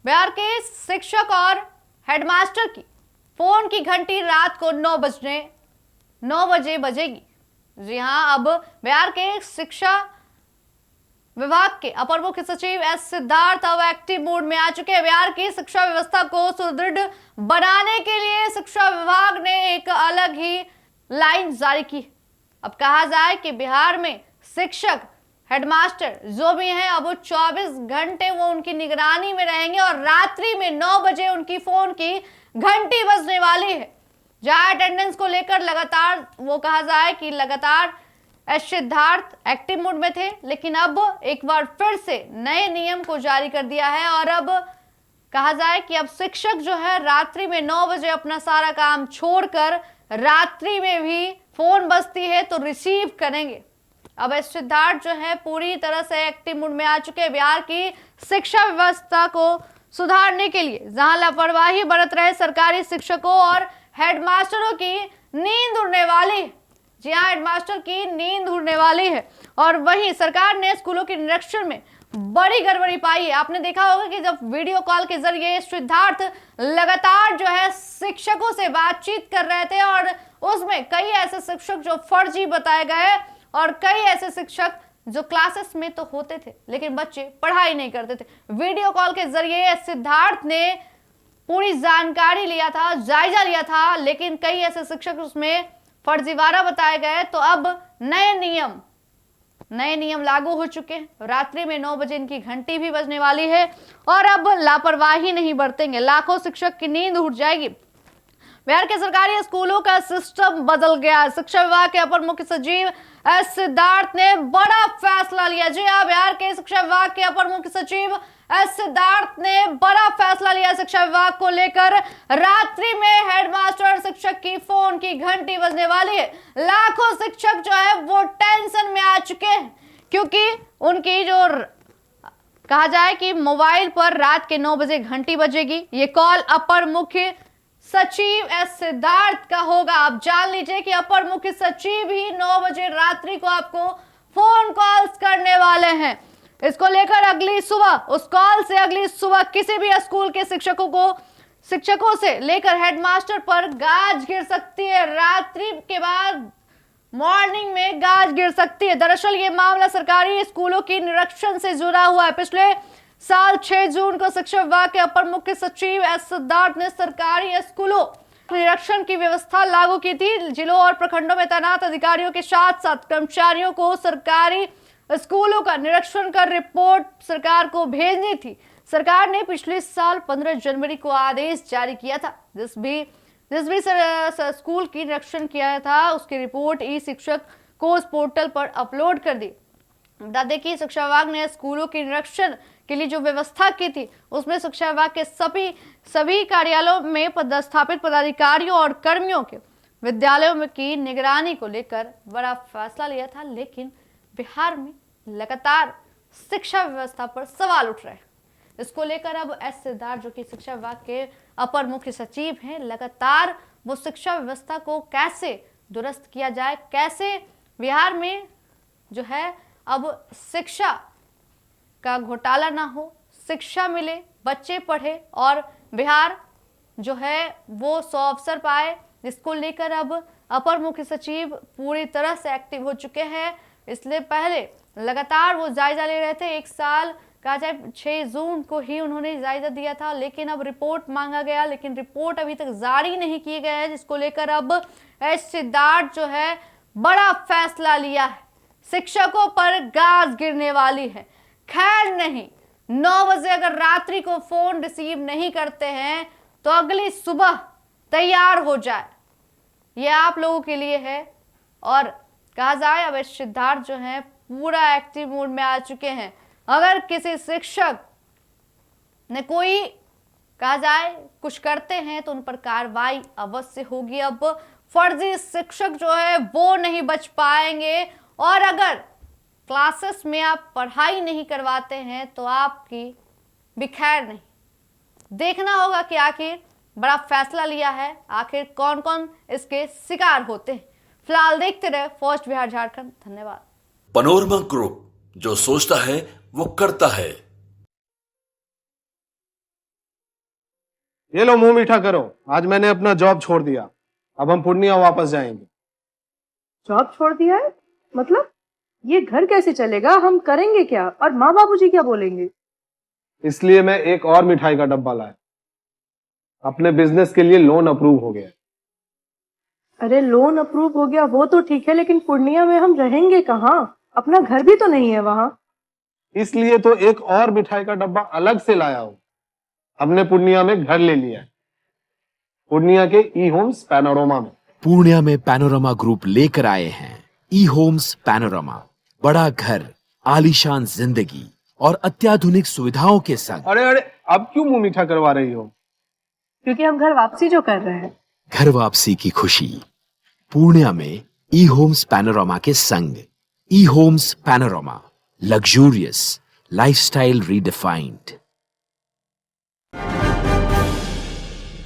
बिहार के शिक्षक और हेडमास्टर की फोन की घंटी रात को 9 बजे बजेगी। जी हां, अब बिहार के शिक्षा विभाग के अपर मुख्य सचिव एस सिद्धार्थ अब एक्टिव मोड में आ चुके हैं। बिहार की शिक्षा व्यवस्था को सुदृढ़ बनाने के लिए शिक्षा विभाग ने एक अलग ही लाइन जारी की। अब कहा जाए कि बिहार में शिक्षक हेडमास्टर जो भी हैं, अब 24 घंटे वो उनकी निगरानी में रहेंगे और रात्रि में 9 बजे उनकी फोन की घंटी बजने वाली है। जहां अटेंडेंस को लेकर लगातार वो कहा जाए कि लगातार एस सिद्धार्थ एक्टिव मोड में थे, लेकिन अब एक बार फिर से नए नियम को जारी कर दिया है और अब कहा जाए कि अब शिक्षक जो है रात्रि में 9 बजे अपना सारा काम छोड़कर रात्रि में भी फोन बजती है तो रिसीव करेंगे। अब एस सिद्धार्थ जो है पूरी तरह से एक्टिव मोड में आ चुके हैं। बिहार की शिक्षा व्यवस्था को सुधारने के लिए जहां लापरवाही बरत रहे सरकारी शिक्षकों और हेडमास्टरों की नींद उड़ने वाली है। जी हाँ, हेडमास्टर की नींद उड़ने वाली है। और वहीं सरकार ने स्कूलों के निरीक्षण में बड़ी गड़बड़ी पाई है। आपने देखा होगा कि जब वीडियो कॉल के जरिए सिद्धार्थ लगातार जो है शिक्षकों से बातचीत कर रहे थे और उसमें कई ऐसे शिक्षक जो फर्जी बताए गए और कई ऐसे शिक्षक जो क्लासेस में तो होते थे लेकिन बच्चे पढ़ाई नहीं करते थे। वीडियो कॉल के जरिए सिद्धार्थ ने पूरी जानकारी लिया था, जायजा लिया था, लेकिन कई ऐसे शिक्षक उसमें फर्जीवाड़ा बताए गए। तो अब नए नियम लागू हो चुके हैं। रात्रि में 9 बजे इनकी घंटी भी बजने वाली है और अब लापरवाही नहीं बरतेंगे, लाखों शिक्षक की नींद उड़ जाएगी। बिहार के सरकारी स्कूलों का सिस्टम बदल गया। शिक्षा विभाग के अपर मुख्य सचिव एस सिद्धार्थ ने बड़ा फैसला लिया। जी हां, बिहार के शिक्षा विभाग के अपर मुख्य सचिव एस सिद्धार्थ ने बड़ा फैसला लिया शिक्षा विभाग को लेकर। रात्रि में हेडमास्टर और शिक्षक की फोन की घंटी बजने वाली है। लाखों शिक्षक जो है वो टेंशन में आ चुके हैं क्योंकि उनकी जो कहा जाए कि मोबाइल पर रात के 9 बजे घंटी बजेगी। ये कॉल अपर मुख्य सचिव एस सिद्धार्थ का होगा। आप जान लीजिए कि अपर मुख्य सचिव ही 9 बजे रात्रि को आपको फोन कॉल्स करने वाले हैं। इसको लेकर अगली सुबह उस कॉल से अगली सुबह किसी भी स्कूल के शिक्षकों से लेकर हेडमास्टर पर गाज गिर सकती है। रात्रि के बाद मॉर्निंग में गाज गिर सकती है। दरअसल ये मामला सरकारी स्कूलों की निरीक्षण से जुड़ा हुआ है। पिछले साल 6 जून को शिक्षा विभाग के अपर मुख्य सचिव एस सिद्धार्थ ने सरकारी स्कूलों निरीक्षण की व्यवस्था लागू की थी। जिलों और प्रखंडों में तैनात अधिकारियों के साथ साथ कर्मचारियों को सरकारी स्कूलों का निरीक्षण कर रिपोर्ट सरकार को भेजनी थी। सरकार ने पिछले साल 15 जनवरी को आदेश जारी किया था। जिस भी स्कूल की निरीक्षण किया था उसकी रिपोर्ट ई शिक्षक को उस पोर्टल पर अपलोड कर दी। बता दें कि शिक्षा विभाग ने स्कूलों के निरीक्षण के लिए जो व्यवस्था की थी उसमें शिक्षा विभाग के सभी कार्यालयों में पदस्थापित पदाधिकारियों और कर्मियों के विद्यालयों की निगरानी को लेकर बड़ा फैसला लिया था। लेकिन बिहार में लगातार शिक्षा व्यवस्था पर सवाल उठ रहे हैं। इसको लेकर अब एस सिद्धार्थ जो कि शिक्षा विभाग के अपर मुख्य सचिव हैं, लगातार वो शिक्षा व्यवस्था को कैसे दुरुस्त किया जाए, कैसे बिहार में जो है अब शिक्षा का घोटाला ना हो, शिक्षा मिले, बच्चे पढ़े और बिहार जो है वो 100 अवसर पाए। इसको लेकर अब अपर मुख्य सचिव पूरी तरह से एक्टिव हो चुके हैं। इसलिए पहले लगातार वो जायजा ले रहे थे। एक साल कहा जाए 6 जून को ही उन्होंने जायजा दिया था, लेकिन अब रिपोर्ट मांगा गया, लेकिन रिपोर्ट अभी तक जारी नहीं की गई है। जिसको लेकर अब एस सिद्धार्थ जो है बड़ा फैसला लिया है। शिक्षकों पर गाज गिरने वाली है। खैर नहीं, 9 बजे अगर रात्रि को फोन रिसीव नहीं करते हैं तो अगली सुबह तैयार हो जाए, ये आप लोगों के लिए है। और कहा जाए अब सिद्धार्थ जो है पूरा एक्टिव मोड में आ चुके हैं। अगर किसी शिक्षक ने कोई कहा जाए कुछ करते हैं तो उन पर कार्रवाई अवश्य होगी। अब फर्जी शिक्षक जो है वो नहीं बच पाएंगे और अगर क्लासेस में आप पढ़ाई नहीं करवाते हैं तो आपकी भी खैर नहीं। देखना होगा कि आखिर बड़ा फैसला लिया है, आखिर कौन कौन इसके शिकार होते हैं। फिलहाल देखते रहे फर्स्ट बिहार झारखंड। धन्यवाद। पनोरमा ग्रुप, जो सोचता है वो करता है। ये लो मुंह मीठा करो, आज मैंने अपना जॉब छोड़ दिया, अब हम पूर्णिया वापस जाएंगे। जॉब छोड़ दिया है? मतलब ये घर कैसे चलेगा? हम करेंगे क्या? और माँ बाबूजी क्या बोलेंगे? इसलिए मैं एक और मिठाई का डब्बा लाया, अपने बिजनेस के लिए लोन अप्रूव हो गया। अरे लोन अप्रूव हो गया वो तो ठीक है, लेकिन पूर्णिया में हम रहेंगे कहाँ? अपना घर भी तो नहीं है वहां। इसलिए तो एक और मिठाई का डब्बा अलग से लाया हूं। हमने पूर्णिया में घर ले लिया है, पूर्णिया के ई होम्स पैनोरमा में। पूर्णिया में पैनोरमा ग्रुप लेकर आए हैं ई होम्स पैनोरमा, बड़ा घर, आलीशान जिंदगी और अत्याधुनिक सुविधाओं के संग। अरे अरे, अब क्यों मुंह मीठा करवा रही हो? क्योंकि हम घर वापसी जो कर रहे हैं। घर वापसी की खुशी पूर्णिया में ई होम्स पैनोरमा के संग। ई Homes Panorama, luxurious lifestyle redefined.